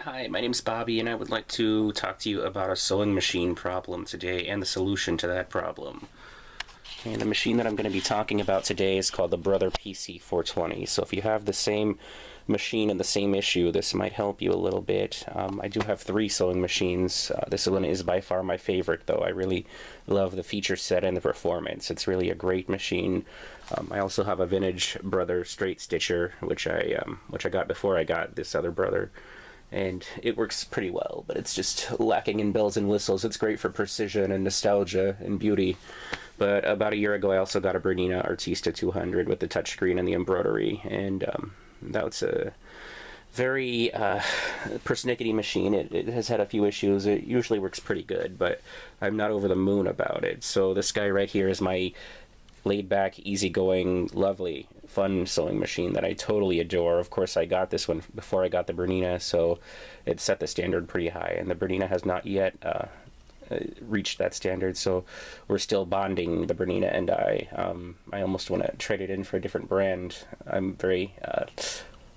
Hi, my name's Bobby, and I would like to talk to you about a sewing machine problem today and the solution to that problem. And the machine that I'm going to be talking about today is called the Brother PC420. So if you have the same machine and the same issue, this might help you a little bit. I do have 3 sewing machines. This one is by far my favorite, though. I really love the feature set and the performance. It's really a great machine. I also have a vintage Brother straight stitcher, which I got before I got this other Brother. And it works pretty well, but it's just lacking in bells and whistles. It's great for precision and nostalgia and beauty. But about a year ago, I also got a Bernina Artista 200 with the touchscreen and the embroidery, and that was a very persnickety machine. It has had a few issues. It usually works pretty good, but I'm not over the moon about it. So this guy right here is my laid-back, easygoing, lovely, fun sewing machine that I totally adore. Of course, I got this one before I got the Bernina, so it set the standard pretty high, and the Bernina has not yet reached that standard, so we're still bonding, the Bernina and I. I almost want to trade it in for a different brand. I'm very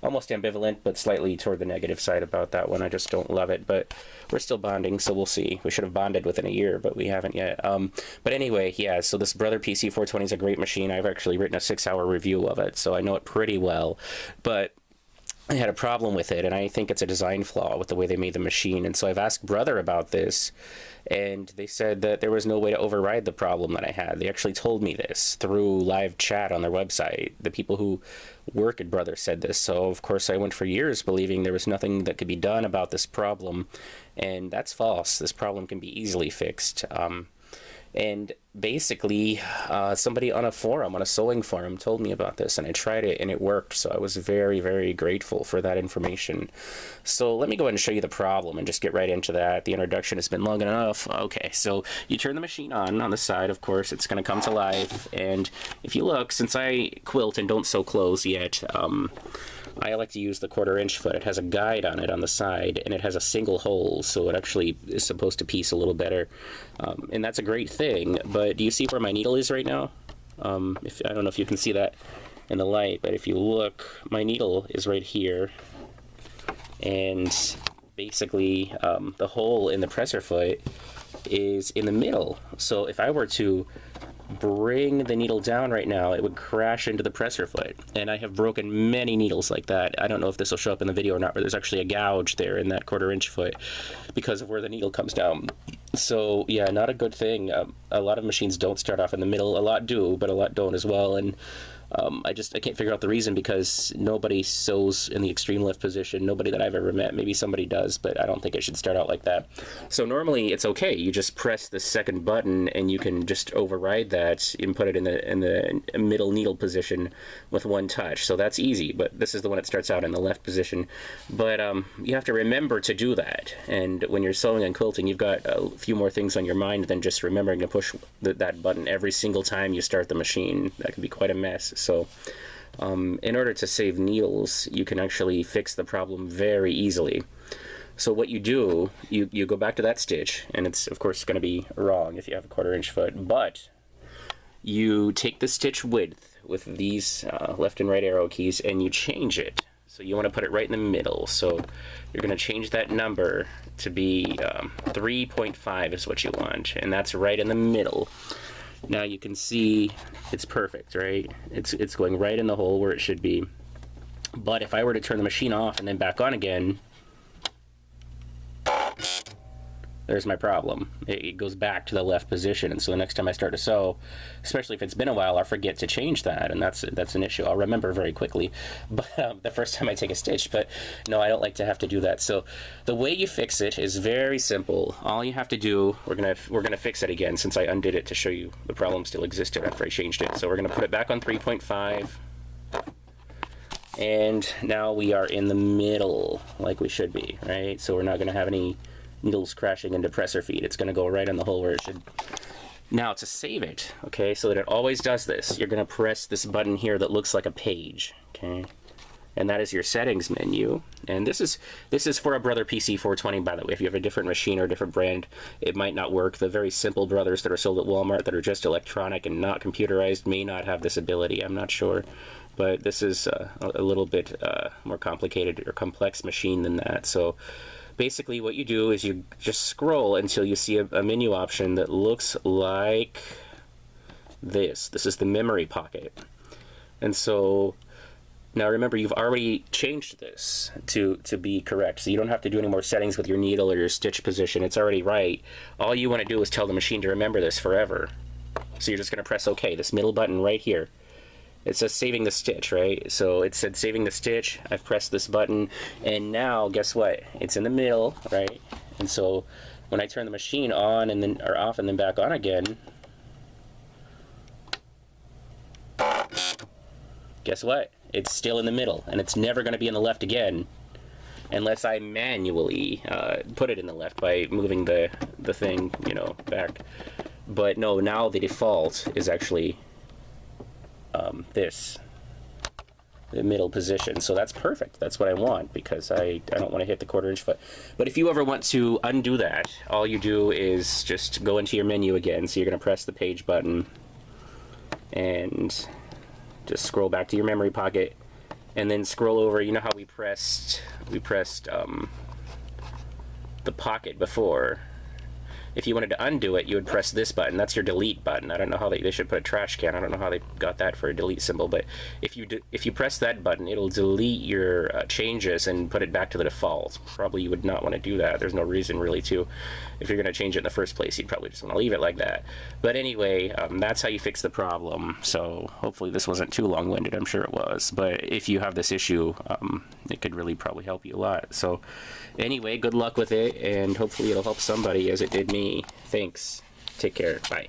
almost ambivalent, but slightly toward the negative side about that one. I just don't love it, but we're still bonding, so we'll see. We should have bonded within a year, but we haven't yet. But anyway, yeah, so this Brother PC420 is a great machine. I've actually written a 6-hour review of it, so I know it pretty well, but I had a problem with it, and I think it's a design flaw with the way they made the machine. And so I've asked Brother about this, and they said that there was no way to override the problem that I had. They actually told me this through live chat on their website. The people who work at Brother said this. So of course I went for years believing there was nothing that could be done about this problem, and that's false. This problem can be easily fixed. And basically, somebody on a forum, on a sewing forum, told me about this, and I tried it, and it worked, so I was very, very grateful for that information. So let me go ahead and show you the problem and just get right into that. The introduction has been long enough. Okay, so you turn the machine on the side, of course, it's going to come to life, and if you look, since I quilt and don't sew clothes yet, I like to use the 1/4" foot. It has a guide on it on the side, and it has a single hole, so it actually is supposed to piece a little better. And that's a great thing, but do you see where my needle is right now? I don't know if you can see that in the light, but if you look, my needle is right here, and basically the hole in the presser foot is in the middle. So if I were to bring the needle down right now, it would crash into the presser foot, and I have broken many needles like that. I don't know if this will show up in the video or not, but there's actually a gouge there in that 1/4" foot because of where the needle comes down. So yeah, not a good thing. A lot of machines don't start off in the middle. A lot do, but a lot don't as well. And I can't figure out the reason, because nobody sews in the extreme left position. Nobody that I've ever met. Maybe somebody does, but I don't think it should start out like that. So normally it's okay. You just press the second button and you can just override that and put it in the middle needle position with one touch. So that's easy, but this is the one that starts out in the left position. But you have to remember to do that. And when you're sewing and quilting, you've got a few more things on your mind than just remembering to push that button every single time you start the machine. That can be quite a mess. So in order to save needles, you can actually fix the problem very easily. So what you do, you go back to that stitch, and it's of course going to be wrong if you have a 1/4" foot, but you take the stitch width with these left and right arrow keys and you change it. So you want to put it right in the middle. So you're going to change that number to be 3.5 is what you want, and that's right in the middle. Now you can see it's perfect, right? It's going right in the hole where it should be. But if I were to turn the machine off and then back on again, there's my problem. It goes back to the left position, and so the next time I start to sew, especially if it's been a while, I'll forget to change that, and that's an issue. I'll remember very quickly, but the first time I take a stitch. But no, I don't like to have to do that. So the way you fix it is very simple. All you have to do, we're gonna fix it again, since I undid it to show you the problem still existed after I changed it. So we're gonna put it back on 3.5. And now we are in the middle, like we should be, right? So we're not gonna have any needles crashing into presser feet. It's going to go right in the hole where it should. Now to save it, okay, so that it always does this, you're going to press this button here that looks like a page, okay, and that is your settings menu. And this is for a Brother PC420, by the way. If you have a different machine or a different brand, it might not work. The very simple Brothers that are sold at Walmart that are just electronic and not computerized may not have this ability. I'm not sure. but this is a little bit more complicated or complex machine than that. So basically what you do is you just scroll until you see a menu option that looks like this. This is the memory pocket. And so now remember, you've already changed this to be correct, so you don't have to do any more settings with your needle or your stitch position. It's already right. All you want to do is tell the machine to remember this forever. So you're just going to press OK, this middle button right here. It says saving the stitch, right? So it said saving the stitch. I've pressed this button, and now guess what? It's in the middle, right? And so when I turn the machine on and then or off and then back on again, guess what? It's still in the middle, and it's never going to be in the left again unless I manually put it in the left by moving the thing, you know, back. But no, now the default is actually this, the middle position. So that's perfect. That's what I want, because I don't want to hit the 1/4 inch foot. But if you ever want to undo that, all you do is just go into your menu again. So you're going to press the page button and just scroll back to your memory pocket, and then scroll over. You know how we pressed the pocket before? If you wanted to undo it, you would press this button. That's your delete button. I don't know how they should put a trash can. I don't know how they got that for a delete symbol, but if you press that button, it'll delete your changes and put it back to the default. Probably you would not want to do that. There's no reason really to. If you're going to change it in the first place, you'd probably just want to leave it like that. But anyway, that's how you fix the problem. So hopefully this wasn't too long-winded. I'm sure it was. But if you have this issue, it could really probably help you a lot. So anyway, good luck with it, and hopefully it'll help somebody as it did me. Thanks. Take care. Bye.